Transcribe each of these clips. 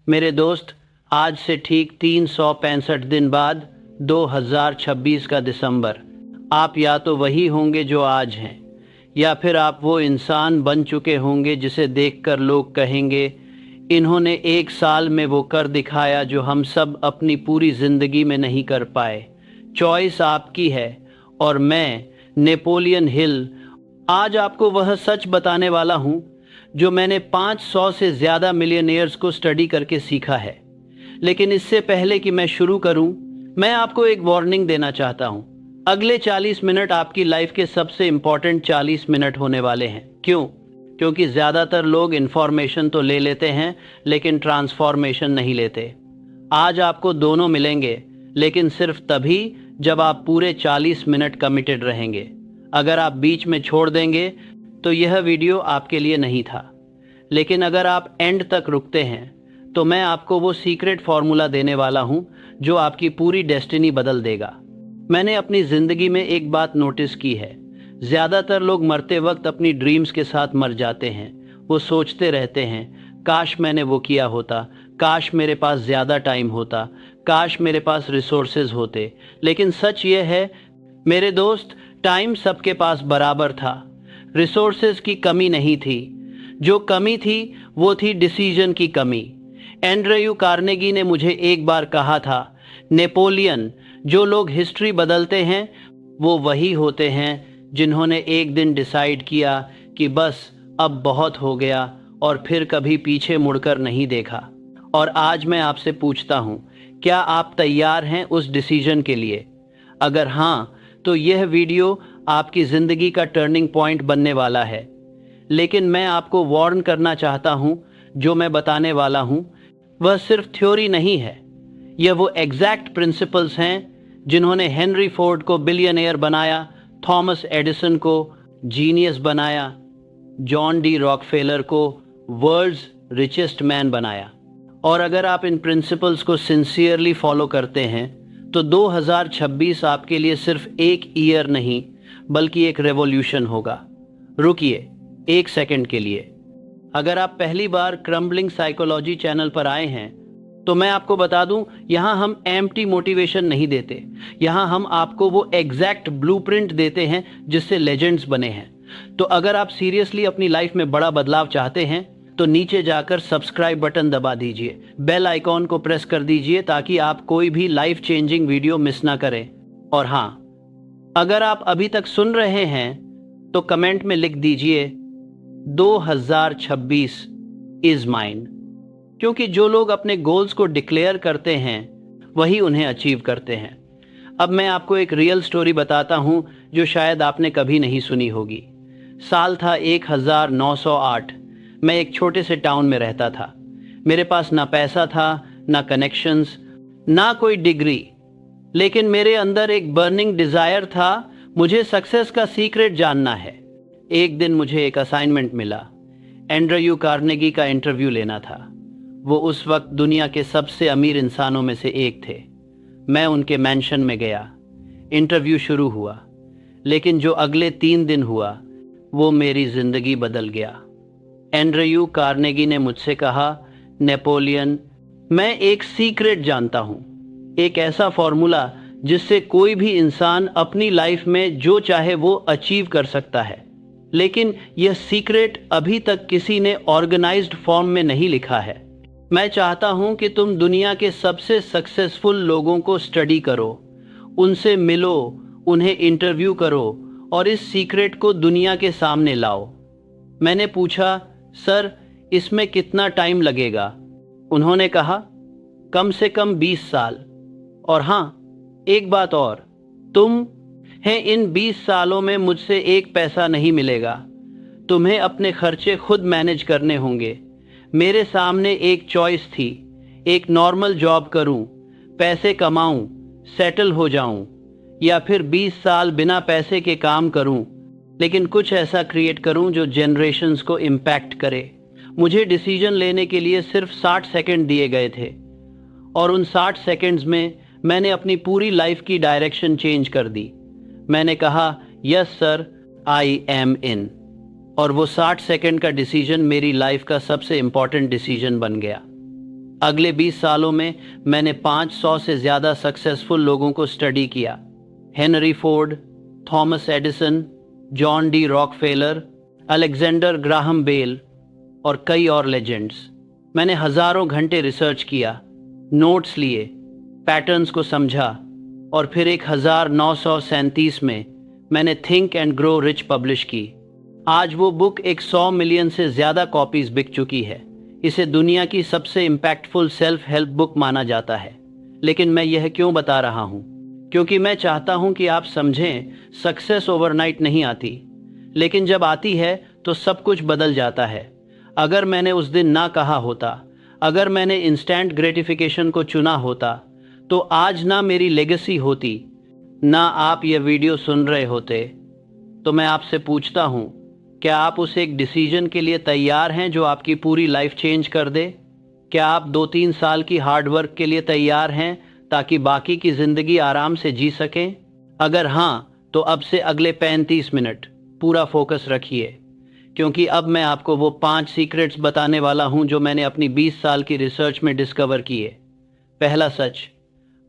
मेरे दोस्त, आज से ठीक 365 दिन बाद 2026 का दिसंबर, आप या तो वही होंगे जो आज हैं, या फिर आप वो इंसान बन चुके होंगे जिसे देखकर लोग कहेंगे, इन्होंने एक साल में वो कर दिखाया जो हम सब अपनी पूरी ज़िंदगी में नहीं कर पाए। चॉइस आपकी है। और मैं, नेपोलियन हिल, आज आपको वह सच बताने वाला हूँ जो मैंने 500 से ज़्यादा मिलियनेयर्स को स्टडी करके सीखा है। लेकिन इससे पहले कि मैं शुरू करूं, मैं आपको एक वार्निंग देना चाहता हूं। अगले 40 मिनट आपकी लाइफ के सबसे इम्पॉर्टेंट 40 मिनट होने वाले हैं। क्यों? क्योंकि ज़्यादातर लोग इन्फॉर्मेशन तो ले लेते हैं लेकिन ट्रांसफॉर्मेशन नहीं लेते। आज आपको दोनों मिलेंगे, लेकिन सिर्फ तभी जब आप पूरे 40 मिनट कमिटेड रहेंगे। अगर आप बीच में छोड़ देंगे तो यह वीडियो आपके लिए नहीं था। लेकिन अगर आप एंड तक रुकते हैं तो मैं आपको वो सीक्रेट फार्मूला देने वाला हूँ जो आपकी पूरी डेस्टिनी बदल देगा। मैंने अपनी ज़िंदगी में एक बात नोटिस की है, ज़्यादातर लोग मरते वक्त अपनी ड्रीम्स के साथ मर जाते हैं। वो सोचते रहते हैं, काश मैंने वो किया होता, काश मेरे पास ज़्यादा टाइम होता, काश मेरे पास रिसोर्सेज होते। लेकिन सच ये है मेरे दोस्त, टाइम सबके पास बराबर था, रिसोर्सेज की कमी नहीं थी। जो कमी थी वो थी डिसीजन की कमी। एंड्रयू कार्नेगी ने मुझे एक बार कहा था, नेपोलियन, जो लोग हिस्ट्री बदलते हैं वो वही होते हैं जिन्होंने एक दिन डिसाइड किया कि बस अब बहुत हो गया और फिर कभी पीछे मुड़कर नहीं देखा। और आज मैं आपसे पूछता हूँ, क्या आप तैयार हैं उस डिसीजन के लिए? अगर हाँ, तो यह वीडियो आपकी ज़िंदगी का टर्निंग पॉइंट बनने वाला है। लेकिन मैं आपको वार्न करना चाहता हूँ, जो मैं बताने वाला हूँ वह सिर्फ थ्योरी नहीं है। यह वो एग्जैक्ट प्रिंसिपल्स हैं जिन्होंने हेनरी फोर्ड को बिलियनेयर बनाया, थॉमस एडिसन को जीनियस बनाया, जॉन डी रॉकफेलर को वर्ल्ड्स रिचेस्ट मैन बनाया। और अगर आप इन प्रिंसिपल्स को सिंसियरली फॉलो करते हैं तो 2026 आपके लिए सिर्फ एक ईयर नहीं बल्कि एक रेवोल्यूशन होगा। रुकिए एक सेकंड के लिए। अगर आप पहली बार क्रम्बलिंग साइकोलॉजी चैनल पर आए हैं तो मैं आपको बता दूं, यहाँ हम एम्प्टी मोटिवेशन नहीं देते। यहाँ हम आपको वो एग्जैक्ट ब्लूप्रिंट देते हैं जिससे लेजेंड्स बने हैं। तो अगर आप सीरियसली अपनी लाइफ में बड़ा बदलाव चाहते हैं तो नीचे जाकर सब्सक्राइब बटन दबा दीजिए, बेल आइकॉन को प्रेस कर दीजिए ताकि आप कोई भी लाइफ चेंजिंग वीडियो मिस ना करें। और हाँ, अगर आप अभी तक सुन रहे हैं तो कमेंट में लिख दीजिए 2026 इज माइन, क्योंकि जो लोग अपने गोल्स को डिक्लेयर करते हैं वही उन्हें अचीव करते हैं। अब मैं आपको एक रियल स्टोरी बताता हूं जो शायद आपने कभी नहीं सुनी होगी। साल था 1908। मैं एक छोटे से टाउन में रहता था। मेरे पास ना पैसा था, ना कनेक्शंस, ना कोई डिग्री, लेकिन मेरे अंदर एक बर्निंग डिजायर था। मुझे सक्सेस का सीक्रेट जानना है। एक दिन मुझे एक असाइनमेंट मिला, एंड्रयू कार्नेगी का इंटरव्यू लेना था। वो उस वक्त दुनिया के सबसे अमीर इंसानों में से एक थे। मैं उनके मैंशन में गया। इंटरव्यू शुरू हुआ, लेकिन जो अगले 3 दिन हुआ वो मेरी जिंदगी बदल गया। एंड्रयू कार्नेगी ने मुझसे कहा, नेपोलियन, मैं एक सीक्रेट जानता हूँ, एक ऐसा फॉर्मूला जिससे कोई भी इंसान अपनी लाइफ में जो चाहे वो अचीव कर सकता है। लेकिन यह सीक्रेट अभी तक किसी ने ऑर्गेनाइज्ड फॉर्म में नहीं लिखा है। मैं चाहता हूं कि तुम दुनिया के सबसे सक्सेसफुल लोगों को स्टडी करो, उनसे मिलो, उन्हें इंटरव्यू करो और इस सीक्रेट को दुनिया के सामने लाओ। मैंने पूछा, सर इसमें कितना टाइम लगेगा? उन्होंने कहा, कम से कम 20 साल। और हाँ, एक बात और, तुम हैं इन 20 सालों में मुझसे एक पैसा नहीं मिलेगा। तुम्हें अपने खर्चे खुद मैनेज करने होंगे। मेरे सामने एक चॉइस थी, एक नॉर्मल जॉब करूं, पैसे कमाऊं, सेटल हो जाऊं, या फिर 20 साल बिना पैसे के काम करूं, लेकिन कुछ ऐसा क्रिएट करूं जो जनरेशन्स को इम्पैक्ट करे। मुझे डिसीजन लेने के लिए सिर्फ 60 सेकंड दिए गए थे और उन 60 सेकंड्स में मैंने अपनी पूरी लाइफ की डायरेक्शन चेंज कर दी। मैंने कहा, यस सर, आई एम इन। और वो 60 सेकंड का डिसीजन मेरी लाइफ का सबसे इम्पॉर्टेंट डिसीजन बन गया। अगले 20 सालों में मैंने 500 से ज़्यादा सक्सेसफुल लोगों को स्टडी किया। Henry Ford, Thomas Edison, John D Rockefeller, Alexander Graham Bell और कई और लेजेंड्स। मैंने हज़ारों घंटे रिसर्च किया, नोट्स लिए, पैटर्न्स को समझा और फिर 1937 में मैंने think and grow rich publish की। आज वो बुक 100 मिलियन से ज़्यादा कॉपीज़ बिक चुकी है। इसे दुनिया की सबसे इम्पैक्टफुल सेल्फ हेल्प बुक माना जाता है। लेकिन मैं यह क्यों बता रहा हूँ? क्योंकि मैं चाहता हूँ कि आप समझें, सक्सेस ओवरनाइट नहीं आती, लेकिन जब आती है तो सब कुछ बदल जाता है। अगर मैंने उस दिन ना कहा होता, अगर मैंने इंस्टेंट ग्रेटिफिकेशन को चुना होता, तो आज ना मेरी लेगेसी होती, ना आप ये वीडियो सुन रहे होते। तो मैं आपसे पूछता हूँ, क्या आप उस एक डिसीजन के लिए तैयार हैं जो आपकी पूरी लाइफ चेंज कर दे? क्या आप 2-3 साल की हार्ड वर्क के लिए तैयार हैं ताकि बाकी की ज़िंदगी आराम से जी सकें? अगर हाँ, तो अब से अगले 35 मिनट पूरा फोकस रखिए, क्योंकि अब मैं आपको वो 5 सीक्रेट्स बताने वाला हूँ जो मैंने अपनी 20 साल की रिसर्च में डिस्कवर किए। पहला सच,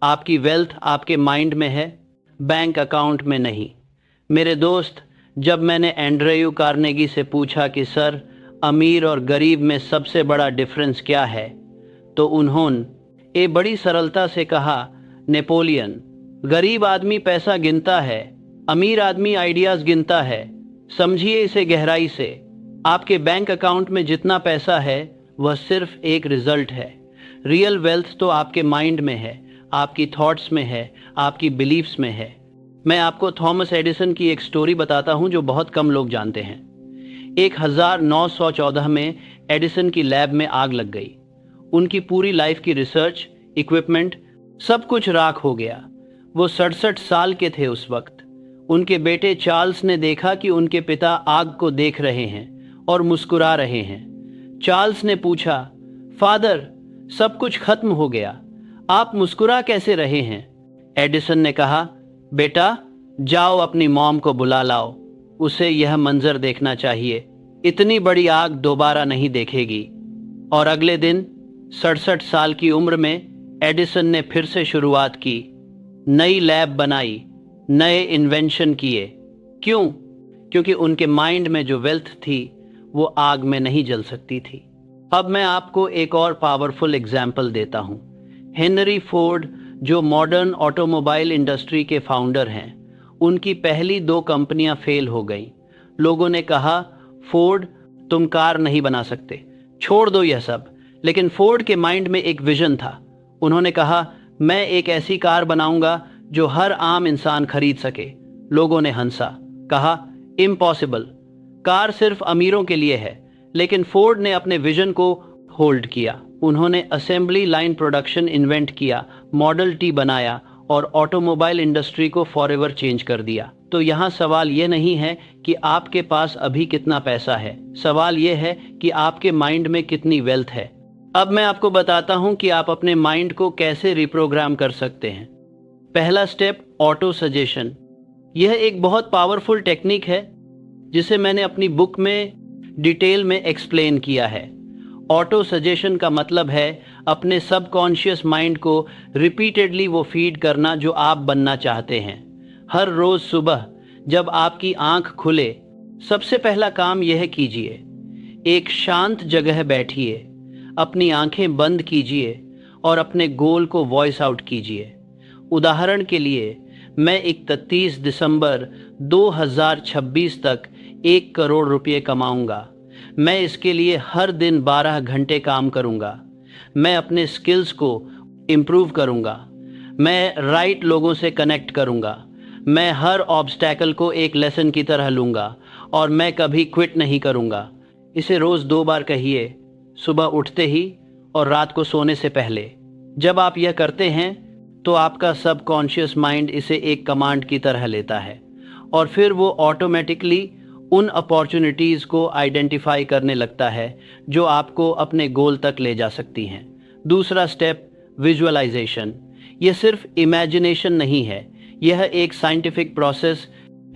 आपकी वेल्थ आपके माइंड में है, बैंक अकाउंट में नहीं। मेरे दोस्त, जब मैंने एंड्रयू कार्नेगी से पूछा कि सर, अमीर और गरीब में सबसे बड़ा डिफरेंस क्या है, तो उन्होंने बड़ी सरलता से कहा, नेपोलियन, गरीब आदमी पैसा गिनता है, अमीर आदमी आइडियाज़ गिनता है। समझिए इसे गहराई से। आपके बैंक अकाउंट में जितना पैसा है वह सिर्फ एक रिजल्ट है। रियल वेल्थ तो आपके माइंड में है, आपकी थॉट्स में है, आपकी बिलीफ्स में है। मैं आपको थॉमस एडिसन की एक स्टोरी बताता हूं जो बहुत कम लोग जानते हैं। 1914 में एडिसन की लैब में आग लग गई। उनकी पूरी लाइफ की रिसर्च, इक्विपमेंट, सब कुछ राख हो गया। वो 67 साल के थे उस वक्त। उनके बेटे चार्ल्स ने देखा कि उनके पिता आग को देख रहे हैं और मुस्कुरा रहे हैं। चार्ल्स ने पूछा, फादर, सब कुछ खत्म हो गया, आप मुस्कुरा कैसे रहे हैं? एडिसन ने कहा, बेटा, जाओ अपनी मॉम को बुला लाओ, उसे यह मंजर देखना चाहिए। इतनी बड़ी आग दोबारा नहीं देखेगी। और अगले दिन 67 साल की उम्र में एडिसन ने फिर से शुरुआत की, नई लैब बनाई, नए इन्वेंशन किए। क्यों? क्योंकि उनके माइंड में जो वेल्थ थी वो आग में नहीं जल सकती थी। अब मैं आपको एक और पावरफुल एग्जाम्पल देता हूँ। हेनरी फोर्ड, जो मॉडर्न ऑटोमोबाइल इंडस्ट्री के फाउंडर हैं, उनकी पहली 2 कंपनियां फेल हो गईं। लोगों ने कहा, फोर्ड, तुम कार नहीं बना सकते, छोड़ दो यह सब। लेकिन फोर्ड के माइंड में एक विजन था। उन्होंने कहा, मैं एक ऐसी कार बनाऊंगा जो हर आम इंसान खरीद सके। लोगों ने हंसा, कहा, इम्पॉसिबल, कार सिर्फ अमीरों के लिए है। लेकिन फोर्ड ने अपने विजन को होल्ड किया। उन्होंने असेंबली लाइन प्रोडक्शन इन्वेंट किया, मॉडल टी बनाया और ऑटोमोबाइल इंडस्ट्री को फॉरएवर चेंज कर दिया। तो यहाँ सवाल ये नहीं है कि आपके पास अभी कितना पैसा है, सवाल ये है कि आपके माइंड में कितनी वेल्थ है। अब मैं आपको बताता हूँ कि आप अपने माइंड को कैसे रिप्रोग्राम कर सकते हैं। पहला स्टेप, ऑटो सजेशन। यह एक बहुत पावरफुल टेक्निक है जिसे मैंने अपनी बुक में डिटेल में एक्सप्लेन किया है। ऑटो सजेशन का मतलब है अपने सबकॉन्शियस माइंड को रिपीटेडली वो फीड करना जो आप बनना चाहते हैं। हर रोज़ सुबह जब आपकी आंख खुले, सबसे पहला काम यह कीजिए, एक शांत जगह बैठिए, अपनी आंखें बंद कीजिए और अपने गोल को वॉइस आउट कीजिए। उदाहरण के लिए, मैं 31 दिसंबर 2026 तक 1 करोड़ रुपये कमाऊंगा। मैं इसके लिए हर दिन 12 घंटे काम करूंगा। मैं अपने स्किल्स को इम्प्रूव करूंगा। मैं राइट लोगों से कनेक्ट करूंगा। मैं हर ऑब्स्टैकल को एक लेसन की तरह लूंगा और मैं कभी क्विट नहीं करूंगा। इसे रोज़ 2 बार कहिए, सुबह उठते ही और रात को सोने से पहले। जब आप यह करते हैं तो आपका सबकॉन्शियस माइंड इसे एक कमांड की तरह लेता है और फिर वो ऑटोमेटिकली उन अपॉर्चुनिटीज़ को आइडेंटिफाई करने लगता है जो आपको अपने गोल तक ले जा सकती हैं। दूसरा स्टेप, विजुअलाइजेशन। यह सिर्फ इमेजिनेशन नहीं है, यह एक साइंटिफिक प्रोसेस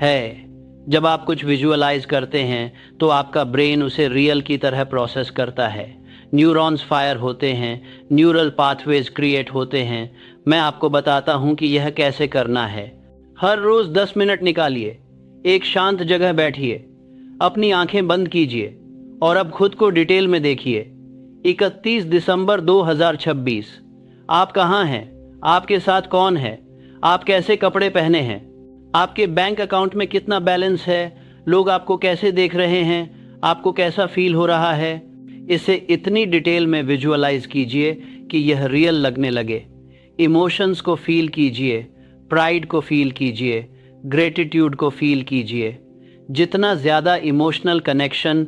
है। जब आप कुछ विजुअलाइज करते हैं तो आपका ब्रेन उसे रियल की तरह प्रोसेस करता है। न्यूरॉन्स फायर होते हैं, न्यूरल पाथवेज क्रिएट होते हैं। मैं आपको बताता हूं कि यह कैसे करना है। हर रोज 10 मिनट निकालिए, एक शांत जगह बैठिए, अपनी आंखें बंद कीजिए और अब खुद को डिटेल में देखिए। 31 दिसंबर 2026। आप कहाँ हैं? आपके साथ कौन है? आप कैसे कपड़े पहने हैं? आपके बैंक अकाउंट में कितना बैलेंस है? लोग आपको कैसे देख रहे हैं? आपको कैसा फील हो रहा है? इसे इतनी डिटेल में विजुअलाइज कीजिए कि यह रियल लगने लगे। इमोशंस को फील कीजिए, प्राइड को फील कीजिए, ग्रेटिट्यूड को फील कीजिए। जितना ज़्यादा इमोशनल कनेक्शन,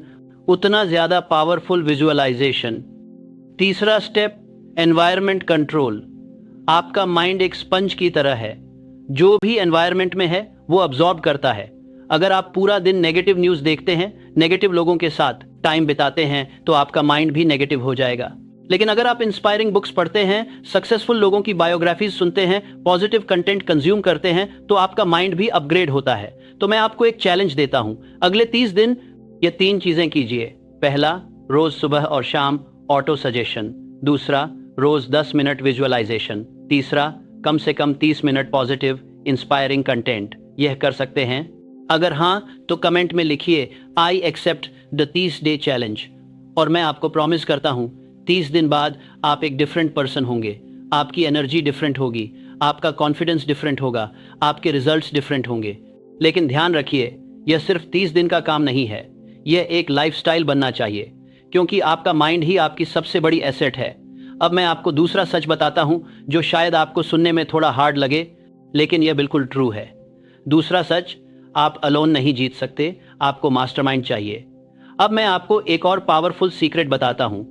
उतना ज़्यादा पावरफुल विजुअलाइजेशन। तीसरा स्टेप, एनवायरनमेंट कंट्रोल। आपका माइंड एक स्पंज की तरह है, जो भी एनवायरनमेंट में है वो अब्जॉर्ब करता है। अगर आप पूरा दिन नेगेटिव न्यूज़ देखते हैं, नेगेटिव लोगों के साथ टाइम बिताते हैं, तो आपका माइंड भी नेगेटिव हो जाएगा। लेकिन अगर आप इंस्पायरिंग बुक्स पढ़ते हैं, सक्सेसफुल लोगों की बायोग्राफीज सुनते हैं, पॉजिटिव कंटेंट कंज्यूम करते हैं, तो आपका माइंड भी अपग्रेड होता है। तो मैं आपको एक चैलेंज देता हूं, अगले 30 दिन ये 3 चीजें कीजिए। पहला, रोज सुबह और शाम ऑटो सजेशन। दूसरा, रोज 10 मिनट विजुअलाइजेशन। तीसरा, कम से कम 30 मिनट पॉजिटिव इंस्पायरिंग कंटेंट। यह कर सकते हैं? अगर हाँ, तो कमेंट में लिखिए I accept the 30 day challenge. और मैं आपको प्रॉमिस करता हूं, 30 दिन बाद आप एक डिफरेंट पर्सन होंगे। आपकी एनर्जी डिफरेंट होगी, आपका कॉन्फिडेंस डिफरेंट होगा, आपके रिजल्ट्स डिफरेंट होंगे। लेकिन ध्यान रखिए, यह सिर्फ 30 दिन का काम नहीं है, यह एक लाइफस्टाइल बनना चाहिए, क्योंकि आपका माइंड ही आपकी सबसे बड़ी एसेट है। अब मैं आपको दूसरा सच बताता हूं, जो शायद आपको सुनने में थोड़ा हार्ड लगे, लेकिन यह बिल्कुल ट्रू है। दूसरा सच, आप अलोन नहीं जीत सकते, आपको मास्टरमाइंड चाहिए। अब मैं आपको एक और पावरफुल सीक्रेट बताता हूं।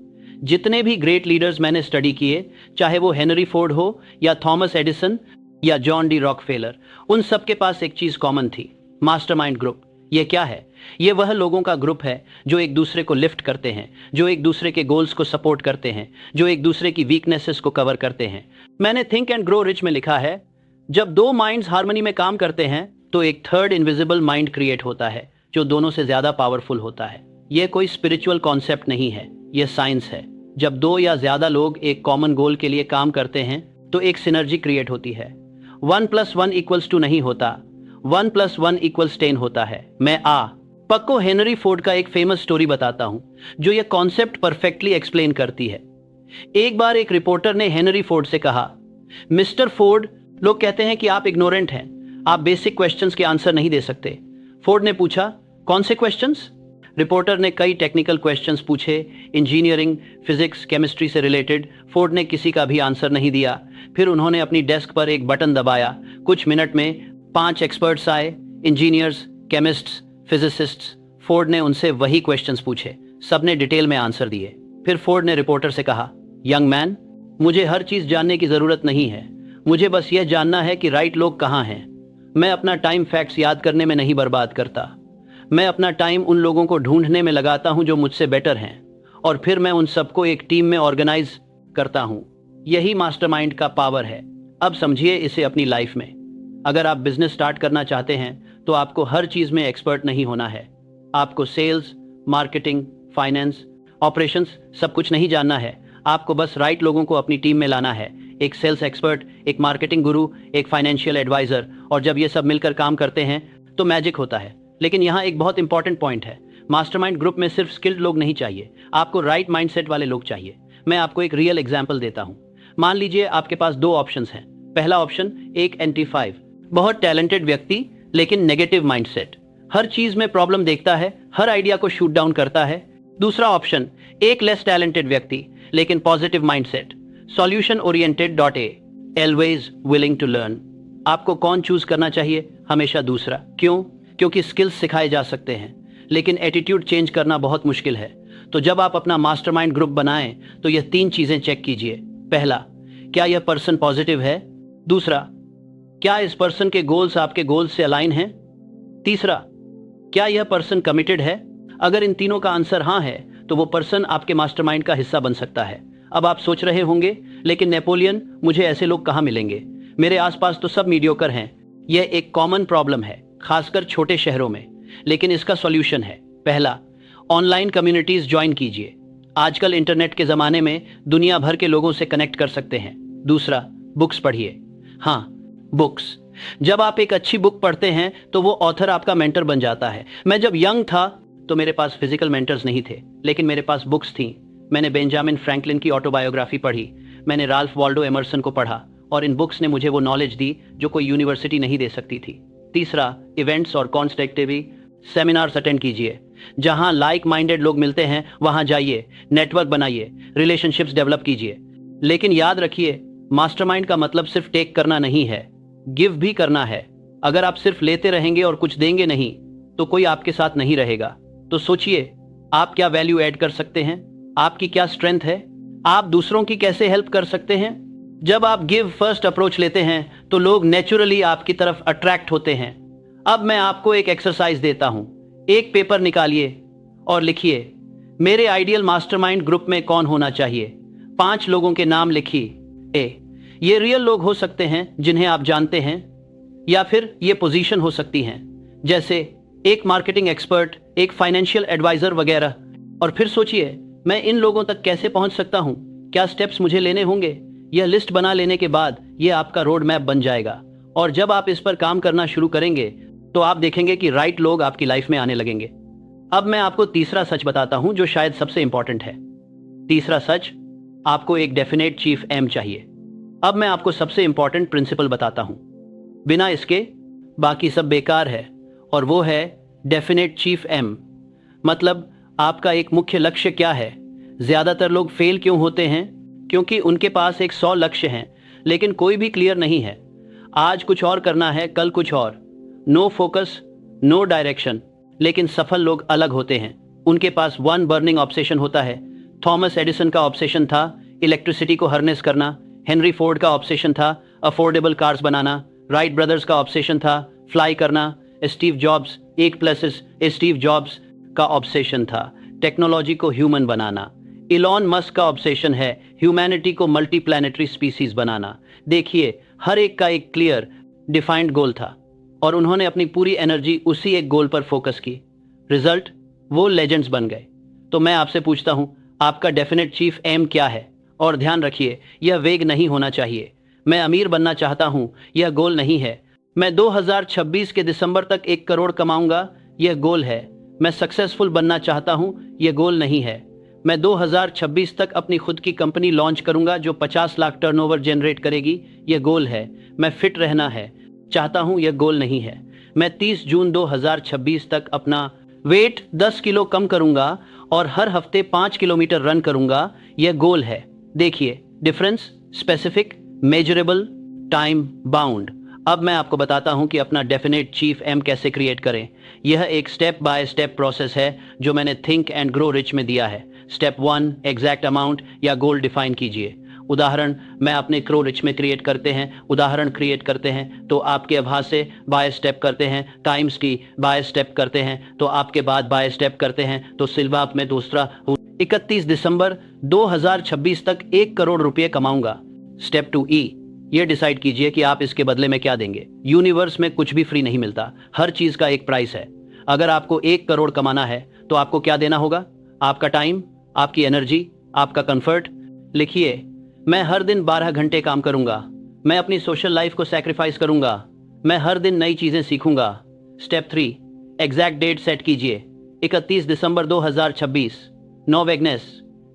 जितने भी ग्रेट लीडर्स मैंने स्टडी किए, चाहे वो हेनरी फोर्ड हो या थॉमस एडिसन या जॉन डी रॉकफेलर, उन सब के पास एक चीज कॉमन थी, मास्टरमाइंड ग्रुप। ये क्या है? ये वह लोगों का ग्रुप है जो एक दूसरे को लिफ्ट करते हैं, जो एक दूसरे के गोल्स को सपोर्ट करते हैं, जो एक दूसरे की वीकनेसेस को कवर करते हैं। मैंने थिंक एंड ग्रो रिच में लिखा है, जब 2 माइंड्स हार्मनी में काम करते हैं तो एक थर्ड इनविजिबल माइंड क्रिएट होता है, जो दोनों से ज्यादा पावरफुल होता है। यह कोई स्पिरिचुअल कॉन्सेप्ट नहीं है, यह साइंस है। जब 2 या ज्यादा लोग एक कॉमन गोल के लिए काम करते हैं तो एक सिनर्जी क्रिएट होती है। 1 + 1 = 2 नहीं होता, 1 + 1 = 10 होता है। मैं पक्को हेनरी फोर्ड का एक फेमस स्टोरी बताता हूं, जो यह कॉन्सेप्ट परफेक्टली एक्सप्लेन करती है। एक बार एक रिपोर्टर ने हेनरी फोर्ड से कहा, मिस्टर फोर्ड, लोग कहते हैं कि आप इग्नोरेंट हैं, आप बेसिक क्वेश्चंस के आंसर नहीं दे सकते। फोर्ड ने पूछा, कौन से क्वेश्चंस? रिपोर्टर ने कई टेक्निकल क्वेश्चंस पूछे, इंजीनियरिंग, फिजिक्स, केमिस्ट्री से रिलेटेड। फोर्ड ने किसी का भी आंसर नहीं दिया। फिर उन्होंने अपनी डेस्क पर एक बटन दबाया। कुछ मिनट में 5 एक्सपर्ट्स आए, इंजीनियर्स, केमिस्ट्स, फिजिसिस्ट्स। फोर्ड ने उनसे वही क्वेश्चंस पूछे, सबने डिटेल में आंसर दिए। फिर फोर्ड ने रिपोर्टर से कहा, यंग मैन, मुझे हर चीज जानने की जरूरत नहीं है, मुझे बस यह जानना है कि राइट लोग कहाँ हैं। मैं अपना टाइम फैक्ट्स याद करने में नहीं बर्बाद करता, मैं अपना टाइम उन लोगों को ढूंढने में लगाता हूं जो मुझसे बेटर हैं, और फिर मैं उन सबको एक टीम में ऑर्गेनाइज करता हूं। यही मास्टरमाइंड का पावर है। अब समझिए इसे अपनी लाइफ में। अगर आप बिजनेस स्टार्ट करना चाहते हैं तो आपको हर चीज में एक्सपर्ट नहीं होना है। आपको सेल्स, मार्केटिंग, फाइनेंस, ऑपरेशंस सब कुछ नहीं जानना है। आपको बस राइट लोगों को अपनी टीम में लाना है, एक सेल्स एक्सपर्ट, एक मार्केटिंग गुरु, एक फाइनेंशियल एडवाइजर। और जब ये सब मिलकर काम करते हैं तो मैजिक होता है। लेकिन यहाँ एक बहुत इंपॉर्टेंट पॉइंट है, मास्टरमाइंड ग्रुप में सिर्फ स्किल्ड लोग नहीं चाहिए, आपको राइट माइंडसेट वाले लोग चाहिए। मैं आपको एक रियल एग्जांपल देता हूँ। मान लीजिए आपके पास 2 ऑप्शंस हैं। पहला ऑप्शन, एक NT5, बहुत टैलेंटेड व्यक्ति लेकिन नेगेटिव माइंडसेट, हर चीज में प्रॉब्लम देखता है, हर आइडिया को शूट डाउन करता है। दूसरा ऑप्शन, एक लेस टैलेंटेड व्यक्ति लेकिन positive mindset, solution oriented .A, always willing to learn. आपको कौन चूज करना चाहिए? हमेशा दूसरा। क्यों? क्योंकि स्किल्स सिखाए जा सकते हैं, लेकिन एटीट्यूड चेंज करना बहुत मुश्किल है। तो जब आप अपना मास्टरमाइंड ग्रुप बनाएं तो यह 3 चीजें चेक कीजिए। पहला, क्या यह पर्सन पॉजिटिव है? दूसरा, क्या इस पर्सन के गोल्स आपके गोल्स से अलाइन हैं? तीसरा, क्या यह पर्सन कमिटेड है? अगर इन तीनों का आंसर हाँ है तो वो पर्सन आपके मास्टरमाइंड का हिस्सा बन सकता है। अब आप सोच रहे होंगे, लेकिन नेपोलियन, मुझे ऐसे लोग कहाँ मिलेंगे? मेरे आसपास तो सब मीडियोकर हैं। यह एक कॉमन प्रॉब्लम है, खासकर छोटे शहरों में, लेकिन इसका सॉल्यूशन है। पहला, ऑनलाइन कम्युनिटीज ज्वाइन कीजिए। आजकल इंटरनेट के ज़माने में दुनिया भर के लोगों से कनेक्ट कर सकते हैं। दूसरा, बुक्स पढ़िए। हाँ, बुक्स। जब आप एक अच्छी बुक पढ़ते हैं तो वो ऑथर आपका मेंटर बन जाता है। मैं जब यंग था तो मेरे पास फिजिकल मेंटर्स नहीं थे, लेकिन मेरे पास बुक्स थी। मैंने बेंजामिन फ्रैंकलिन की ऑटोबायोग्राफी पढ़ी, मैंने राल्फ वॉल्डो एमर्सन को पढ़ा, और इन बुक्स ने मुझे वो नॉलेज दी जो कोई यूनिवर्सिटी नहीं दे सकती थी। तीसरा, इवेंट्स और कॉन्स्ट्रक्टिव सेमिनार्स अटेंड कीजिए। जहां लाइक माइंडेड लोग मिलते हैं वहां जाइए, नेटवर्क बनाइए, रिलेशनशिप्स डेवलप कीजिए। लेकिन याद रखिए, मास्टरमाइंड का मतलब सिर्फ टेक करना नहीं है, गिव भी करना है। अगर आप सिर्फ लेते रहेंगे और कुछ देंगे नहीं तो कोई आपके साथ नहीं रहेगा। तो सोचिए, आप क्या वैल्यू ऐड कर सकते हैं, आपकी क्या स्ट्रेंथ है, आप दूसरों की कैसे हेल्प कर सकते हैं। जब आप गिव फर्स्ट अप्रोच लेते हैं तो लोग नेचुरली आपकी तरफ अट्रैक्ट होते हैं। अब मैं आपको एक एक्सरसाइज देता हूं। एक पेपर निकालिए और लिखिए, मेरे आइडियल मास्टरमाइंड ग्रुप में कौन होना चाहिए। 5 लोगों के नाम लिखिए। ये रियल लोग हो सकते हैं जिन्हें आप जानते हैं, या फिर ये पोजीशन हो सकती हैं, जैसे एक मार्केटिंग एक्सपर्ट, एक फाइनेंशियल एडवाइजर वगैरह। और फिर सोचिए, मैं इन लोगों तक कैसे पहुंच सकता हूं, क्या स्टेप्स मुझे लेने होंगे। यह लिस्ट बना लेने के बाद यह आपका रोड मैप बन जाएगा, और जब आप इस पर काम करना शुरू करेंगे तो आप देखेंगे कि राइट लोग आपकी लाइफ में आने लगेंगे। अब मैं आपको तीसरा सच बताता हूं जो शायद सबसे इंपॉर्टेंट है। तीसरा सच, आपको एक डेफिनेट चीफ एम चाहिए। अब मैं आपको सबसे इंपॉर्टेंट प्रिंसिपल बताता हूं, बिना इसके बाकी सब बेकार है, और वो है डेफिनेट चीफ एम। मतलब आपका एक मुख्य लक्ष्य क्या है। ज्यादातर लोग फेल क्यों होते हैं, क्योंकि उनके पास एक 100 लक्ष्य हैं लेकिन कोई भी क्लियर नहीं है। आज कुछ और करना है, कल कुछ और। No focus, no direction. लेकिन सफल लोग अलग होते हैं, उनके पास वन बर्निंग ऑब्सेशन होता है। थॉमस एडिसन का ऑब्सेशन था इलेक्ट्रिसिटी को हार्नेस करना, हेनरी फोर्ड का ऑब्सेशन था अफोर्डेबल कार्स बनाना, राइट ब्रदर्स का ऑब्सेशन था फ्लाई करना, स्टीव जॉब्स स्टीव जॉब्स का ऑब्सेशन था टेक्नोलॉजी को ह्यूमन बनाना। इलॉन मस्क का ऑब्सेशन है ह्यूमैनिटी को मल्टी प्लैनेटरी स्पीसीज बनाना। देखिए, हर एक का एक क्लियर डिफाइंड गोल था और उन्होंने अपनी पूरी एनर्जी उसी एक गोल पर फोकस की। रिजल्ट, वो लेजेंड्स बन गए। तो मैं आपसे पूछता हूं, आपका डेफिनेट चीफ एम क्या है। और ध्यान रखिए, यह वेग नहीं होना चाहिए। मैं अमीर बनना चाहता हूं, यह गोल नहीं है। मैं 2026 के दिसंबर तक 1 करोड़ कमाऊंगा, यह गोल है। मैं सक्सेसफुल बनना चाहता हूं, यह गोल नहीं है। मैं 2026 तक अपनी खुद की कंपनी लॉन्च करूंगा जो 50 लाख टर्नओवर जनरेट करेगी, यह गोल है। मैं फिट रहना है चाहता हूं, यह गोल नहीं है। मैं 30 जून 2026 तक अपना वेट 10 किलो कम करूंगा और हर हफ्ते 5 किलोमीटर रन करूंगा, यह गोल है। देखिए difference, specific, measurable, time bound. अब मैं आपको बताता हूं कि अपना डेफिनेट चीफ एम कैसे क्रिएट करें। यह एक स्टेप बाय स्टेप प्रोसेस है जो मैंने थिंक एंड ग्रो रिच में दिया है। स्टेप 1, एग्जैक्ट अमाउंट या गोल डिफाइन कीजिए। उदाहरण मैं अपने क्रो रिच में क्रिएट करते हैं तो आपके आभास से बाय स्टेप करते हैं, टाइम्स की बाय स्टेप करते हैं तो आपके बाद बाय स्टेप करते हैं तो सिल्वा अप में दूसरा 31 दिसंबर 2026 तक 1 करोड़ रुपए कमाऊंगा। स्टेप 2 ई, ये डिसाइड कीजिए कि आप इसके बदले में क्या देंगे। यूनिवर्स में कुछ भी फ्री नहीं मिलता, हर चीज का एक प्राइस है। अगर आपको 1 करोड़ कमाना है तो आपको क्या देना होगा? आपका टाइम, आपकी एनर्जी, आपका कंफर्ट। लिखिए, मैं हर दिन 12 घंटे काम करूंगा। मैं अपनी सोशल लाइफ को सैक्रिफाइस करूंगा। मैं हर दिन नई चीजें सीखूंगा। स्टेप 3, एग्जैक्ट डेट सेट कीजिए। 31 दिसंबर 2026, no vagueness,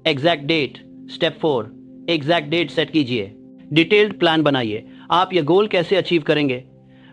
exact date. Step 4, exact date set कीजिए। डिटेल्ड प्लान बनाइए। आप यह गोल कैसे अचीव करेंगे?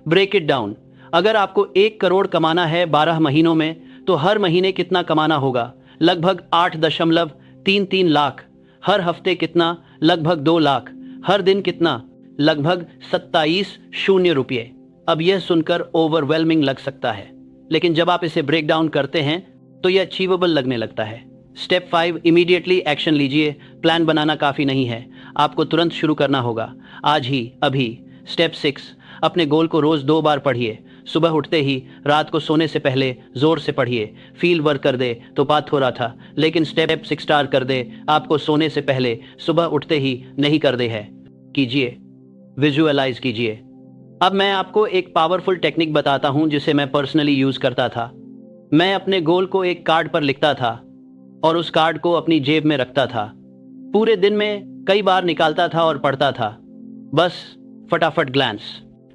Break it down. अगर आपको 1 करोड़ कमाना है 12 महीनों में तो हर महीने कितना कमाना होगा? लगभग 8.33 लाख। हर हफ्ते कितना? लगभग 2 लाख। हर दिन कितना? लगभग 27 रुपये। अब यह सुनकर ओवरवेलमिंग लग सकता है, लेकिन जब आप इसे ब्रेक डाउन करते हैं तो यह अचीवेबल लगने लगता है। स्टेप 5, इमीडिएटली एक्शन लीजिए। प्लान बनाना काफी नहीं है, आपको तुरंत शुरू करना होगा, आज ही, अभी। स्टेप 6, अपने गोल को रोज 2 बार पढ़िए। सुबह उठते ही, रात को सोने से पहले जोर से पढ़िए। फील वर्क कर दे तो बात हो रहा था, लेकिन स्टेप 6 स्टार कर दे, आपको सोने से पहले, सुबह उठते ही नहीं कर दे है। कीजिए, विजुअलाइज कीजिए। अब मैं आपको एक पावरफुल टेक्निक बताता हूं जिसे मैं पर्सनली यूज करता था। मैं अपने गोल को एक कार्ड पर लिखता था। और उस कार्ड को अपनी जेब में रखता था। पूरे दिन में कई बार निकालता था और पढ़ता था, बस फटाफट ग्लैंस।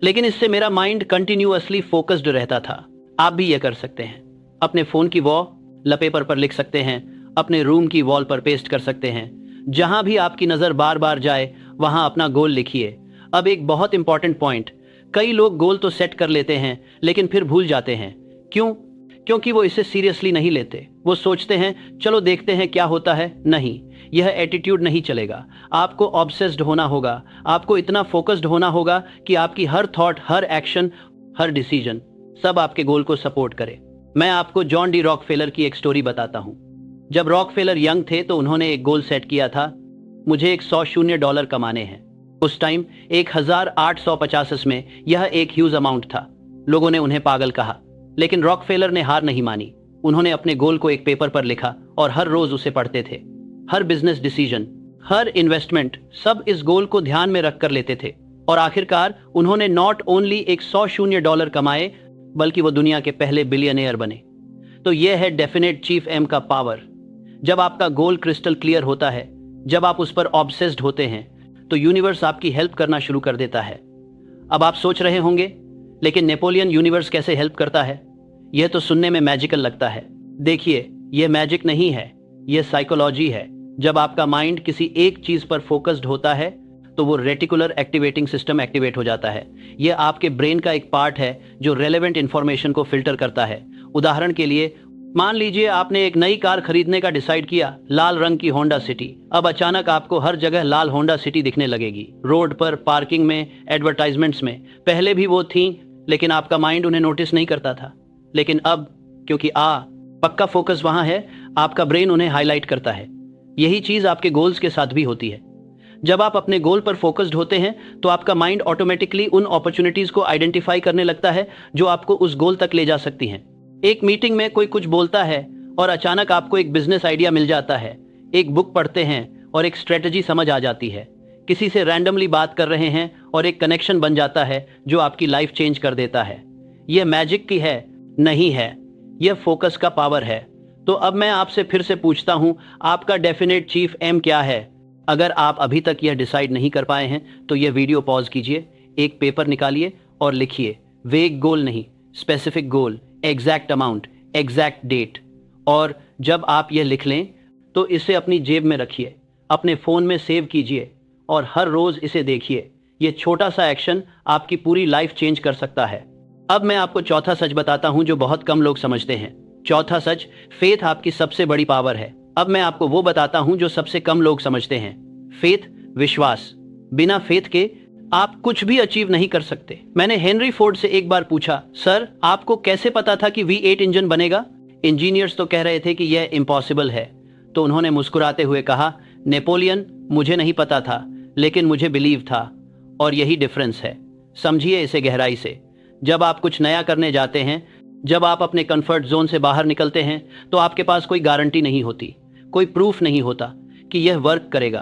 लेकिन इससे मेरा माइंड कंटिन्यूअसली फोकस्ड रहता था। आप भी यह कर सकते हैं। अपने फोन की वॉलपेपर पर लिख सकते हैं, अपने रूम की वॉल पर पेस्ट कर सकते हैं। जहां भी आपकी नजर बार बार जाए वहां अपना गोल लिखिए। अब एक बहुत इंपॉर्टेंट पॉइंट, कई लोग गोल तो सेट कर लेते हैं लेकिन फिर भूल जाते हैं। क्यों? क्योंकि वो इसे सीरियसली नहीं लेते। वो सोचते हैं चलो देखते हैं क्या होता है। नहीं, यह एटीट्यूड नहीं चलेगा। आपको ऑब्सेस्ड होना होगा। आपको इतना फोकस्ड होना होगा कि आपकी हर थॉट, हर एक्शन, हर डिसीजन सब आपके गोल को सपोर्ट करे। मैं आपको जॉन डी रॉकफेलर की एक स्टोरी बताता हूं। जब रॉकफेलर यंग थे तो उन्होंने एक गोल सेट किया था, मुझे $100 कमाने हैं। उस टाइम 1850 में यह एक ह्यूज अमाउंट था। लोगों ने उन्हें पागल कहा, लेकिन रॉकफेलर ने हार नहीं मानी। उन्होंने अपने गोल को एक पेपर पर लिखा और हर रोज उसे पढ़ते थे। हर बिजनेस डिसीजन, हर इन्वेस्टमेंट, सब इस गोल को ध्यान में रखकर लेते थे। और आखिरकार उन्होंने नॉट ओनली एक $100 कमाए, बल्कि वो दुनिया के पहले बिलियनियर बने। तो यह है डेफिनेट चीफ एम का पावर। जब आपका गोल क्रिस्टल क्लियर होता है, जब आप उस पर ऑब्सेस्ड होते हैं, तो यूनिवर्स आपकी हेल्प करना शुरू कर देता है। अब आप सोच रहे होंगे, लेकिन नेपोलियन यूनिवर्स कैसे हेल्प करता है? यह तो सुनने में मैजिकल लगता है। देखिए, यह मैजिक नहीं है, यह साइकोलॉजी है। जब आपका माइंड किसी एक चीज पर फोकस्ड होता है तो वो रेटिकुलर एक्टिवेटिंग सिस्टम एक्टिवेट हो जाता है। यह आपके ब्रेन का एक पार्ट है जो रेलेवेंट इंफॉर्मेशन को फिल्टर करता है। उदाहरण के लिए, मान लीजिए आपने एक नई कार खरीदने का डिसाइड किया, लाल रंग की होंडा सिटी। अब अचानक आपको हर जगह लाल होंडा सिटी दिखने लगेगी, रोड पर, पार्किंग में, एडवर्टाइजमेंट्स में। पहले भी वो थी, लेकिन आपका माइंड उन्हें नोटिस नहीं करता था। लेकिन अब, क्योंकि पक्का फोकस वहां है, आपका ब्रेन उन्हें हाईलाइट करता है। यही चीज आपके गोल्स के साथ भी होती है। जब आप अपने गोल पर फोकस्ड होते हैं तो आपका माइंड ऑटोमेटिकली उन अपॉर्चुनिटीज को आइडेंटिफाई करने लगता है जो आपको उस गोल तक ले जा सकती हैं। एक मीटिंग में कोई कुछ बोलता है और अचानक आपको एक बिजनेस आइडिया मिल जाता है। एक बुक पढ़ते हैं और एक स्ट्रेटजी समझ आ जाती है। किसी से रैंडमली बात कर रहे हैं और एक कनेक्शन बन जाता है जो आपकी लाइफ चेंज कर देता है। यह मैजिक की है? नहीं है, यह फोकस का पावर है। तो अब मैं आपसे फिर से पूछता हूं, आपका डेफिनेट चीफ एम क्या है? अगर आप अभी तक यह डिसाइड नहीं कर पाए हैं तो यह वीडियो पॉज कीजिए, एक पेपर निकालिए और लिखिए। वेग गोल नहीं, specific goal, exact amount, exact date. और जब आप यह लिख लें तो इसे अपनी जेब में रखिए, अपने फोन में सेव कीजिए और हर रोज इसे देखिए। यह छोटा सा एक्शन आपकी पूरी लाइफ चेंज कर सकता है। अब मैं आपको चौथा सच बताता हूं जो बहुत कम लोग समझते हैं। चौथा सच, फेथ आपकी सबसे बड़ी पावर है। अब मैं आपको वो बताता हूं जो सबसे कम लोग समझते हैं। फेथ, विश्वास। बिना फेथ के आप कुछ भी अचीव नहीं कर सकते। मैंने हेनरी फोर्ड से एक बार पूछा, सर आपको कैसे पता था कि V8 इंजन बनेगा? इंजीनियर्स तो कह रहे थे कि यह इम्पॉसिबल है। तो उन्होंने मुस्कुराते हुए कहा, नेपोलियन, मुझे नहीं पता था, लेकिन मुझे बिलीव था। और यही डिफरेंस है। समझिए इसे गहराई से। जब आप कुछ नया करने जाते हैं, जब आप अपने कंफर्ट जोन से बाहर निकलते हैं, तो आपके पास कोई गारंटी नहीं होती, कोई प्रूफ नहीं होता कि यह वर्क करेगा।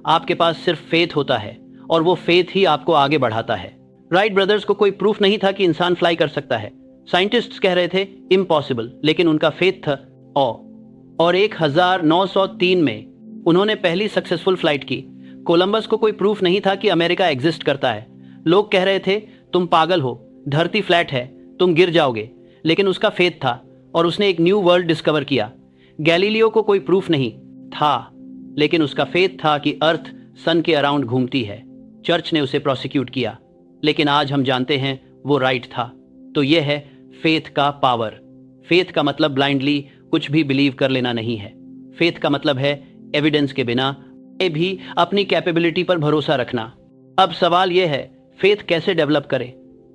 आपके पास सिर्फ फेथ होता है और वो फेथ ही आपको आगे बढ़ाता है। राइट ब्रदर्स को कोई प्रूफ नहीं था कि इंसान फ्लाई कर सकता है। साइंटिस्ट्स कह रहे थे इम्पॉसिबल, लेकिन उनका फेथ था और 1903 में उन्होंने पहली सक्सेसफुल फ्लाइट की। कोलंबस को कोई प्रूफ नहीं था कि अमेरिका एग्जिस्ट करता है। लोग कह रहे थे तुम पागल हो, धरती फ्लैट है, तुम गिर जाओगे। लेकिन उसका फेथ था और उसने एक न्यू वर्ल्ड डिस्कवर किया। गैलीलियो को कोई प्रूफ नहीं था, लेकिन उसका फेथ था कि अर्थ सन के अराउंड घूमती है। चर्च ने उसे प्रोसिक्यूट किया, लेकिन आज हम जानते हैं वो राइट था। तो यह है फेथ का पावर। फेथ का मतलब ब्लाइंडली कुछ भी बिलीव कर लेना नहीं है। फेथ का मतलब है एविडेंस के बिना भी अपनी कैपेबिलिटी पर भरोसा रखना। अब सवाल यह है, फेथ कैसे डेवलप करें?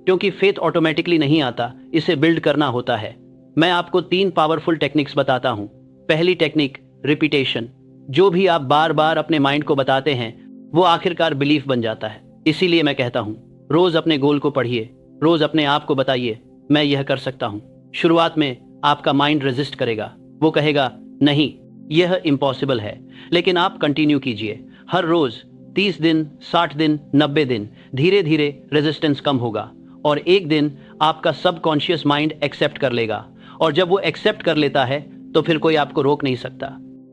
क्योंकि फेथ ऑटोमेटिकली नहीं आता, इसे बिल्ड करना होता है। मैं आपको 3 पावरफुल टेक्निक्स बताता हूं। पहली टेक्निक, रिपीटेशन। जो भी आप बार बार अपने माइंड को बताते हैं वो आखिरकार बिलीफ बन जाता है। इसीलिए मैं कहता हूं, रोज अपने गोल को पढ़िए, रोज अपने आप को बताइए मैं यह कर सकता हूं। शुरुआत में आपका माइंड रेजिस्ट करेगा, वो कहेगा नहीं यह इम्पॉसिबल है, लेकिन आप कंटिन्यू कीजिए। हर रोज 30 दिन, 60 दिन, 90 दिन, धीरे धीरे रेजिस्टेंस कम होगा और एक दिन आपका सबकॉन्शियस माइंड एक्सेप्ट कर लेगा। और जब वो एक्सेप्ट कर लेता है तो फिर कोई आपको रोक नहीं सकता।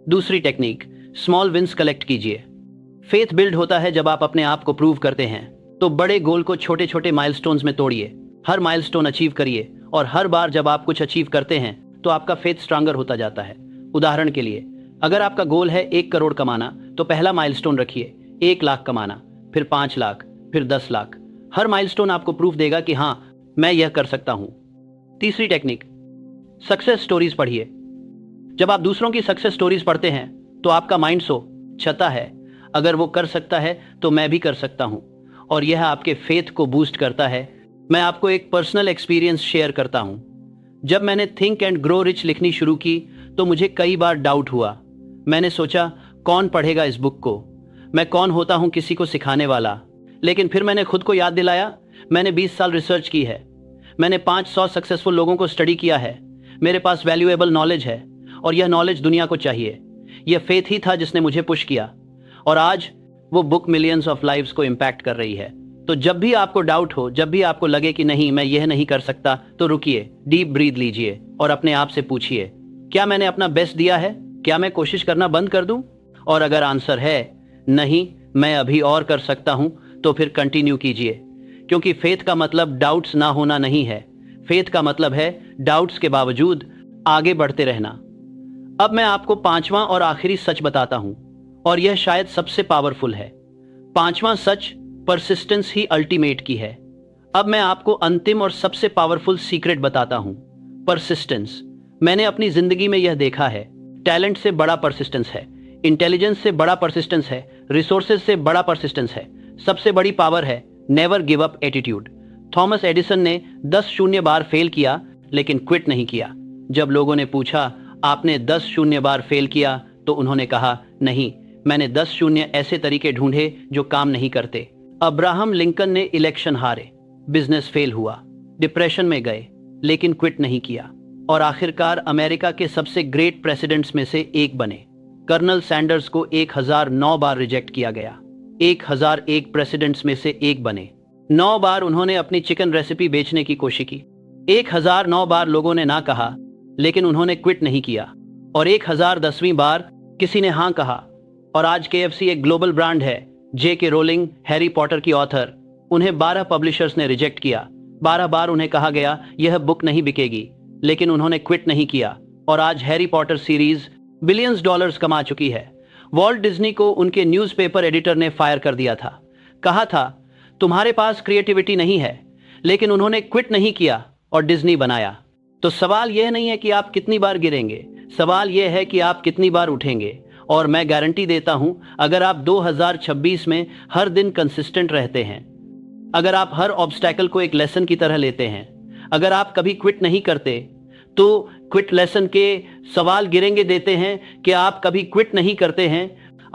दूसरी टेक्निक, स्मॉल विंस कलेक्ट कीजिए। फेथ बिल्ड होता है जब आप अपने आप को प्रूव करते हैं। तो बड़े गोल को छोटे छोटे माइलस्टोन्स में तोड़िए, हर माइलस्टोन अचीव करिए, और हर बार जब आप कुछ अचीव करते हैं तो आपका फेथ स्ट्रांगर होता जाता है। उदाहरण के लिए, अगर आपका गोल है 1 करोड़ कमाना, तो पहला माइलस्टोन रखिए 1 लाख कमाना, फिर 5 लाख, फिर 10 लाख। हर माइलस्टोन आपको प्रूफ देगा कि हाँ, मैं यह कर सकता हूं। तीसरी टेक्निक, सक्सेस स्टोरीज पढ़िए। जब आप दूसरों की सक्सेस स्टोरीज पढ़ते हैं तो आपका माइंड छता है, अगर वो कर सकता है तो मैं भी कर सकता हूं, और यह आपके फेथ को बूस्ट करता है। मैं आपको एक पर्सनल एक्सपीरियंस शेयर करता हूं। जब मैंने थिंक एंड ग्रो रिच लिखनी शुरू की तो मुझे कई बार डाउट हुआ। मैंने सोचा, कौन पढ़ेगा इस बुक को, मैं कौन होता हूं किसी को सिखाने वाला। लेकिन फिर मैंने खुद को याद दिलाया, मैंने 20 साल रिसर्च की है, मैंने 500 सक्सेसफुल लोगों को स्टडी किया है, मेरे पास वैल्यूएबल नॉलेज है, और यह नॉलेज दुनिया को चाहिए। यह फेथ ही था जिसने मुझे पुश किया, और आज वो बुक मिलियंस ऑफ लाइव्स को इम्पैक्ट कर रही है। तो जब भी आपको डाउट हो, जब भी आपको लगे कि नहीं मैं यह नहीं कर सकता, तो रुकिए, डीप ब्रीथ लीजिए और अपने आप से पूछिए, क्या मैंने अपना बेस्ट दिया है? क्या मैं कोशिश करना बंद कर दूं? और अगर आंसर है नहीं, मैं अभी और कर सकता हूं, तो फिर कंटिन्यू कीजिए। क्योंकि फेथ का मतलब डाउट्स ना होना नहीं है, फेथ का मतलब है डाउट्स के बावजूद आगे बढ़ते रहना। अब मैं आपको 5वां और आखिरी सच बताता हूं, और यह शायद सबसे पावरफुल है। 5वां सच परसिस्टेंस ही अल्टीमेट की है। अब मैं आपको अंतिम और सबसे पावरफुल सीक्रेट बताता हूं, परसिस्टेंस। मैंने अपनी जिंदगी में यह देखा है, टैलेंट से बड़ा परसिस्टेंस है, इंटेलिजेंस से बड़ा परसिस्टेंस है, रिसोर्सेज से बड़ा परसिस्टेंस है, सबसे बड़ी पावर है never give up attitude. Thomas Edison ने 10 शून्य बार फेल किया, लेकिन क्विट नहीं किया। जब लोगों ने पूछा, आपने 10 शून्य बार फेल किया, तो उन्होंने कहा, नहीं, मैंने 10 शून्य ऐसे तरीके ढूंढे जो काम नहीं करते। अब्राहम लिंकन ने इलेक्शन हारे, बिजनेस फेल हुआ, डिप्रेशन में गए, लेकिन क्विट नहीं किया, और आखिरकार अमेरिका के सबसे ग्रेट प्रेसिडेंट्स में से एक बने। कर्नल सैंडर्स को 1009 बार रिजेक्ट किया गया, 1001 प्रेसिडेंट्स में से एक बने। 9 बार उन्होंने अपनी चिकन रेसिपी बेचने की कोशिश की, 1009 बार लोगों ने ना कहा, लेकिन उन्होंने क्विट नहीं किया, और 1010वीं बार किसी ने हाँ कहा। और आज KFC एक ग्लोबल ब्रांड है। J.K. रोलिंग, हैरी पॉटर की ऑथर, उन्हें 12 पब्लिशर्स ने रिजेक्ट किया, 12 बार उन्हें कहा गया यह बुक नहीं बिकेगी, लेकिन उन्होंने क्विट नहीं किया, और आज Harry Potter series billions dollars कमा चुकी है। वॉल्ट डिज्नी को उनके न्यूज़पेपर एडिटर ने फायर कर दिया था, कहा था तुम्हारे पास क्रिएटिविटी नहीं है, लेकिन उन्होंने क्विट नहीं किया और डिज्नी बनाया। तो सवाल यह नहीं है कि आप कितनी बार गिरेंगे, सवाल यह है कि आप कितनी बार उठेंगे। और मैं गारंटी देता हूं, अगर आप 2026 में हर दिन कंसिस्टेंट रहते हैं, अगर आप हर ऑब्स्टैकल को एक लेसन की तरह लेते हैं, अगर आप कभी क्विट नहीं करते, तो क्विट लेसन के सवाल गिरेंगे देते हैं कि आप कभी क्विट नहीं करते हैं,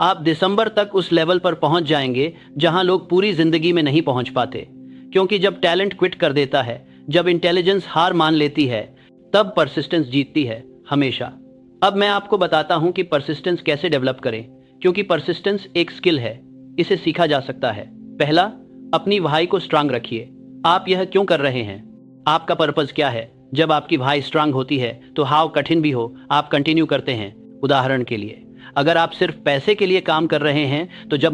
आप दिसंबर तक उस लेवल पर पहुंच जाएंगे जहां लोग पूरी जिंदगी में नहीं पहुंच पाते। क्योंकि जब टैलेंट क्विट कर देता है, जब इंटेलिजेंस हार मान लेती है, तब परसिस्टेंस जीतती है हमेशा। अब मैं आपको बताता हूं कि परसिस्टेंस कैसे डेवलप करें, क्योंकि परसिस्टेंस एक स्किल है, इसे सीखा जा सकता है। पहला, अपनी व्हाई को स्ट्रांग रखिए। आप यह क्यों कर रहे हैं, आपका पर्पस क्या है? जब आपकी व्हाई स्ट्रांग होती है तो हाउ कठिन भी हो, आप कंटिन्यू करते हैं। उदाहरण के लिए, अगर आप सिर्फ पैसे के लिए काम कर रहे हैं तो जब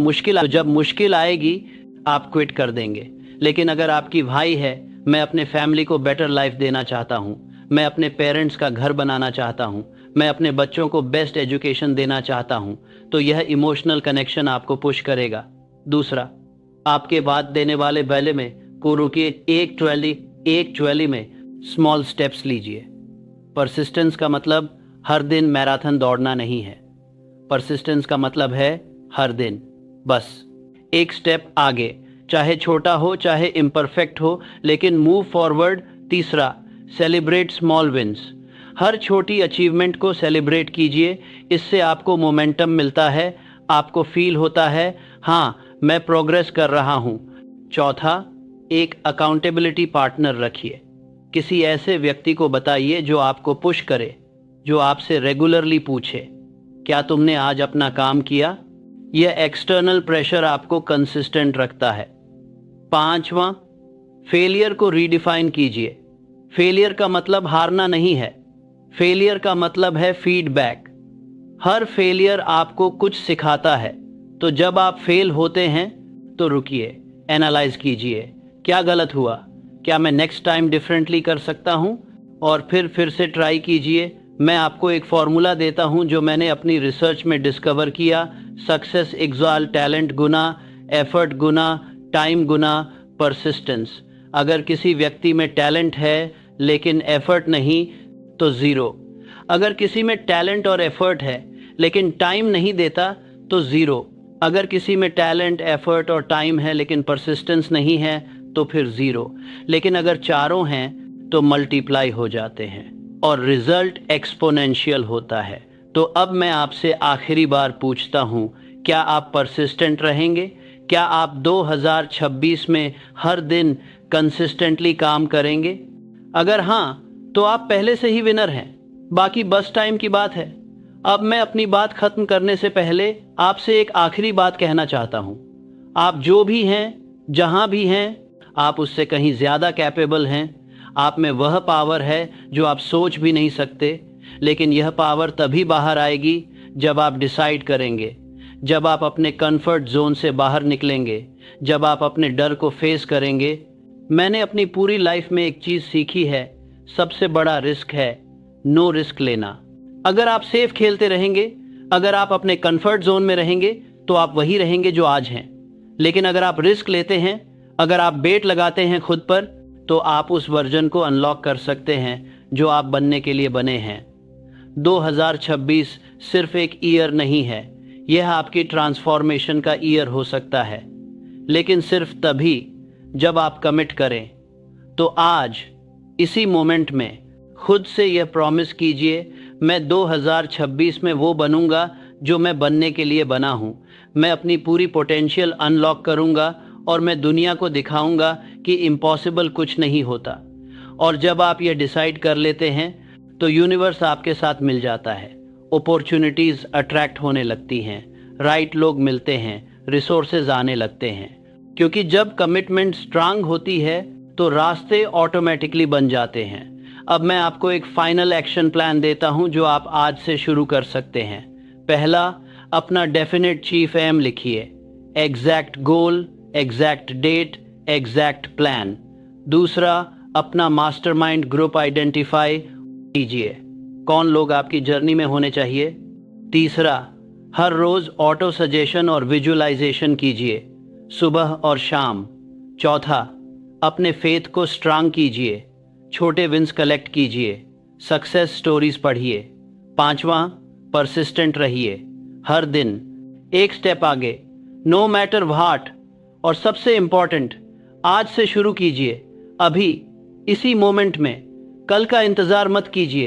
मुश्किल आएगी आप क्विट कर देंगे। लेकिन अगर आपकी व्हाई है, मैं अपने फैमिली को बेटर लाइफ देना चाहता हूँ, मैं अपने पेरेंट्स का घर बनाना चाहता हूँ, मैं अपने बच्चों को बेस्ट एजुकेशन देना चाहता हूँ, तो यह इमोशनल कनेक्शन आपको पुश करेगा। दूसरा, आपके बाद देने वाले बैले में को रुकिए, एक ट्रॉली में स्मॉल स्टेप्स लीजिए। परसिस्टेंस का मतलब हर दिन मैराथन दौड़ना नहीं है, परसिस्टेंस का मतलब है हर दिन बस एक स्टेप आगे, चाहे छोटा हो चाहे इम्परफेक्ट हो, लेकिन मूव फॉरवर्ड। तीसरा, सेलिब्रेट स्मॉल विंस। हर छोटी अचीवमेंट को सेलिब्रेट कीजिए, इससे आपको मोमेंटम मिलता है, आपको फील होता है हाँ मैं प्रोग्रेस कर रहा हूँ। चौथा, एक अकाउंटेबिलिटी पार्टनर रखिए। किसी ऐसे व्यक्ति को बताइए जो आपको पुश करे, जो आपसे रेगुलरली पूछे, क्या तुमने आज अपना काम किया? यह एक्सटर्नल प्रेशर आपको कंसिस्टेंट रखता है। पांचवा, फेलियर को रीडिफाइन कीजिए। फेलियर का मतलब हारना नहीं है, फेलियर का मतलब है फीडबैक। हर फेलियर आपको कुछ सिखाता है। तो जब आप फेल होते हैं तो रुकिए, एनालाइज कीजिए, क्या गलत हुआ, क्या मैं नेक्स्ट टाइम डिफरेंटली कर सकता हूँ, और फिर से ट्राई कीजिए। मैं आपको एक फॉर्मूला देता हूँ जो मैंने अपनी रिसर्च में डिस्कवर किया। सक्सेस इक्वल टैलेंट गुना एफर्ट गुना टाइम गुना परसिस्टेंस। अगर किसी व्यक्ति में टैलेंट है लेकिन एफर्ट नहीं तो ज़ीरो। अगर किसी में टैलेंट और एफर्ट है लेकिन टाइम नहीं देता तो ज़ीरो। अगर किसी में टैलेंट एफर्ट और टाइम है लेकिन परसिस्टेंस नहीं है तो फिर ज़ीरो। लेकिन अगर चारों हैं तो मल्टीप्लाई हो जाते हैं और रिजल्ट एक्सपोनेंशियल होता है। तो अब मैं आपसे आखिरी बार पूछता हूँ, क्या आप परसिस्टेंट रहेंगे? क्या आप 2026 में हर दिन कंसिस्टेंटली काम करेंगे? अगर हाँ, तो आप पहले से ही विनर हैं, बाकी बस टाइम की बात है। अब मैं अपनी बात खत्म करने से पहले आपसे एक आखिरी बात कहना चाहता हूँ। आप जो भी हैं, जहाँ भी हैं, आप उससे कहीं ज़्यादा कैपेबल हैं। आप में वह पावर है जो आप सोच भी नहीं सकते। लेकिन यह पावर तभी बाहर आएगी जब आप डिसाइड करेंगे, जब आप अपने कंफर्ट जोन से बाहर निकलेंगे, जब आप अपने डर को फेस करेंगे। मैंने अपनी पूरी लाइफ में एक चीज़ सीखी है, सबसे बड़ा रिस्क है नो रिस्क लेना। अगर आप सेफ खेलते रहेंगे, अगर आप अपने कंफर्ट जोन में रहेंगे तो आप वही रहेंगे जो आज हैं। लेकिन अगर आप रिस्क लेते हैं, अगर आप बेट लगाते हैं खुद पर, तो आप उस वर्जन को अनलॉक कर सकते हैं जो आप बनने के लिए बने हैं। 2026 सिर्फ एक ईयर नहीं है, यह आपकी ट्रांसफॉर्मेशन का ईयर हो सकता है, लेकिन सिर्फ तभी जब आप कमिट करें। तो आज इसी मोमेंट में खुद से यह प्रॉमिस कीजिए, मैं 2026 में वो बनूंगा जो मैं बनने के लिए बना हूँ। मैं अपनी पूरी पोटेंशियल अनलॉक करूंगा और मैं दुनिया को दिखाऊंगा कि इम्पॉसिबल कुछ नहीं होता। और जब आप ये डिसाइड कर लेते हैं तो यूनिवर्स आपके साथ मिल जाता है, अपॉर्चुनिटीज़ अट्रैक्ट होने लगती हैं, राइट लोग मिलते हैं, रिसोर्सेज आने लगते हैं। क्योंकि जब कमिटमेंट स्ट्रांग होती है तो रास्ते ऑटोमेटिकली बन जाते हैं। अब मैं आपको एक फाइनल एक्शन प्लान देता हूं जो आप आज से शुरू कर सकते हैं। पहला, अपना डेफिनेट चीफ एम लिखिए, एग्जैक्ट गोल, एग्जैक्ट डेट, एग्जैक्ट प्लान। दूसरा, अपना मास्टरमाइंड ग्रुप आइडेंटिफाई कीजिए, कौन लोग आपकी जर्नी में होने चाहिए। तीसरा, हर रोज ऑटो सजेशन और विजुअलाइजेशन कीजिए, सुबह और शाम। चौथा, अपने फेथ को स्ट्रांग कीजिए, छोटे विंस कलेक्ट कीजिए, सक्सेस स्टोरीज पढ़िए। पांचवा, परसिस्टेंट रहिए, हर दिन एक स्टेप आगे, नो मैटर व्हाट। और सबसे इम्पॉर्टेंट, आज से शुरू कीजिए, अभी इसी मोमेंट में। कल का इंतज़ार मत कीजिए,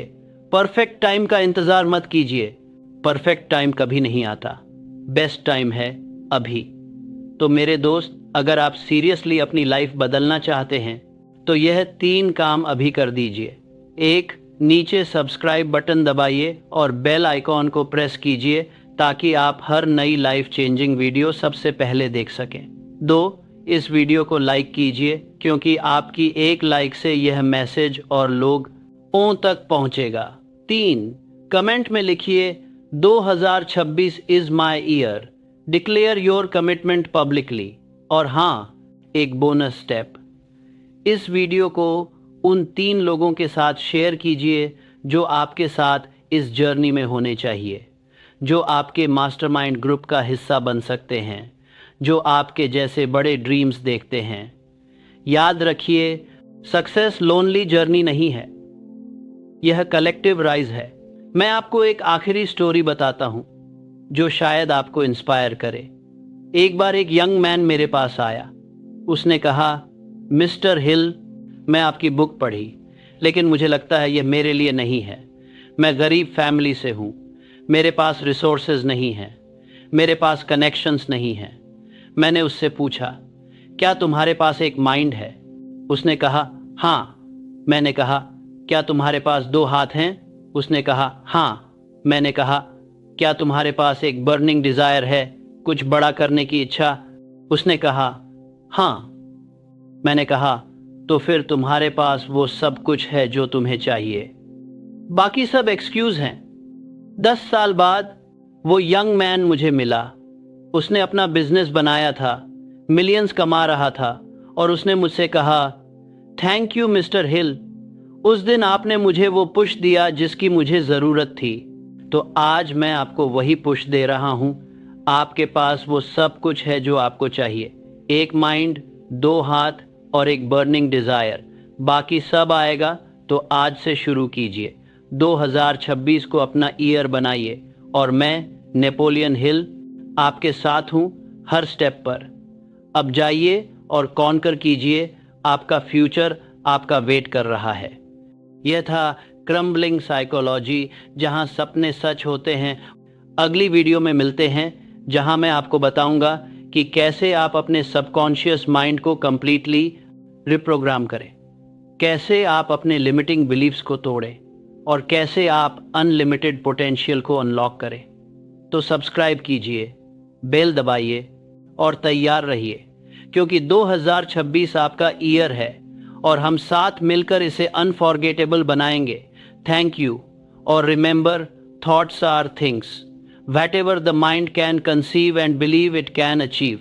परफेक्ट टाइम का इंतज़ार मत कीजिए। परफेक्ट टाइम कभी नहीं आता, बेस्ट टाइम है अभी। तो मेरे दोस्त, अगर आप सीरियसली अपनी लाइफ बदलना चाहते हैं तो यह 3 काम अभी कर दीजिए। एक, नीचे सब्सक्राइब बटन दबाइए और बेल आइकॉन को प्रेस कीजिए ताकि आप हर नई लाइफ चेंजिंग वीडियो सबसे पहले देख सकें। 2, इस वीडियो को लाइक कीजिए क्योंकि आपकी एक लाइक से यह मैसेज और लोगों तक पहुंचेगा। 3, कमेंट में लिखिए 2026 is my year, declare your commitment publicly. और हाँ, एक बोनस स्टेप, इस वीडियो को उन 3 लोगों के साथ शेयर कीजिए जो आपके साथ इस जर्नी में होने चाहिए, जो आपके मास्टरमाइंड ग्रुप का हिस्सा बन सकते हैं, जो आपके जैसे बड़े ड्रीम्स देखते हैं। याद रखिए, सक्सेस लोनली जर्नी नहीं है, यह कलेक्टिव राइज है। मैं आपको एक आखिरी स्टोरी बताता हूँ जो शायद आपको इंस्पायर करे। एक बार एक यंग मैन मेरे पास आया। उसने कहा, मिस्टर हिल, मैं आपकी बुक पढ़ी, लेकिन मुझे लगता है यह मेरे लिए नहीं है। मैं गरीब फैमिली से हूँ, मेरे पास रिसोर्सेज नहीं हैं, मेरे पास कनेक्शंस नहीं हैं। मैंने उससे पूछा, क्या तुम्हारे पास एक माइंड है? उसने कहा, हाँ। मैंने कहा, क्या तुम्हारे पास 2 हाथ हैं? उसने कहा, हाँ। मैंने कहा, क्या तुम्हारे पास एक बर्निंग डिज़ायर है, कुछ बड़ा करने की इच्छा? उसने कहा, हाँ। मैंने कहा, तो फिर तुम्हारे पास वो सब कुछ है जो तुम्हें चाहिए, बाकी सब एक्सक्यूज हैं। 10 साल बाद वो यंग मैन मुझे मिला। उसने अपना बिजनेस बनाया था, मिलियंस कमा रहा था, और उसने मुझसे कहा, थैंक यू मिस्टर हिल, उस दिन आपने मुझे वो पुश दिया जिसकी मुझे ज़रूरत थी। तो आज मैं आपको वही पुश दे रहा हूँ। आपके पास वो सब कुछ है जो आपको चाहिए, एक माइंड, दो हाथ और एक बर्निंग डिज़ायर। बाकी सब आएगा, तो आज से शुरू कीजिए। 2026 को अपना ईयर बनाइए, और मैं नेपोलियन हिल आपके साथ हूँ हर स्टेप पर। अब जाइए और कॉन्कर कीजिए, आपका फ्यूचर आपका वेट कर रहा है। यह था क्रम्बलिंग साइकोलॉजी, जहां सपने सच होते हैं। अगली वीडियो में मिलते हैं, जहां मैं आपको बताऊंगा कि कैसे आप अपने सबकॉन्शियस माइंड को कंप्लीटली रिप्रोग्राम करें, कैसे आप अपने लिमिटिंग बिलीफ्स को तोड़ें, और कैसे आप अनलिमिटेड पोटेंशियल को अनलॉक करें। तो सब्सक्राइब कीजिए, बेल दबाइए और तैयार रहिए, क्योंकि 2026 आपका ईयर है और हम साथ मिलकर इसे अनफॉरगेटेबल बनाएंगे। थैंक यू, और remember, thoughts are things, whatever the mind can conceive and believe it can achieve.